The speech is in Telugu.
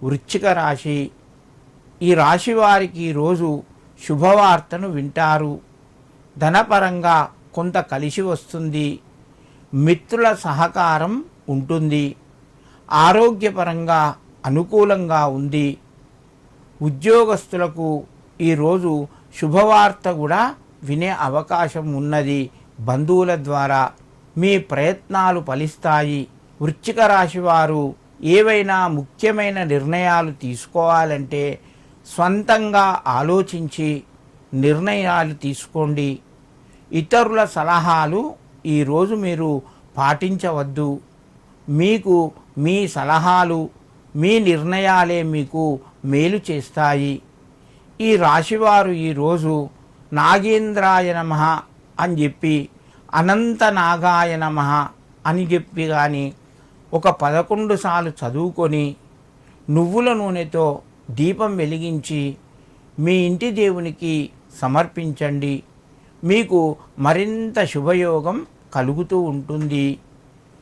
వృశ్చిక రాశి. ఈ రాశి వారికి ఈరోజు శుభవార్తను వింటారు. ధనపరంగా కొంత కలిసి వస్తుంది. మిత్రుల సహకారం ఉంటుంది. ఆరోగ్యపరంగా అనుకూలంగా ఉంది. ఉద్యోగస్తులకు ఈరోజు శుభవార్త కూడా వినే అవకాశం ఉన్నది. బంధువుల ద్వారా మీ ప్రయత్నాలు ఫలిస్తాయి. వృశ్చిక రాశి వారు ఏవైనా ముఖ్యమైన నిర్ణయాలు తీసుకోవాలంటే స్వంతంగా ఆలోచించి నిర్ణయాలు తీసుకోండి. ఇతరుల సలహాలు ఈరోజు మీరు పాటించవద్దు. మీకు మీ సలహాలు, మీ నిర్ణయాలే మీకు మేలు చేస్తాయి. ఈ రాశివారు ఈరోజు నాగేంద్రాయ నమః అని చెప్పి, అనంత నాగాయ నమః అని చెప్పి కానీ ఒక 11 సార్లు చదువుకొని నువ్వుల నూనెతో దీపం వెలిగించి మీ ఇంటి దేవునికి సమర్పించండి. మీకు మరింత శుభయోగం కలుగుతూ ఉంటుంది.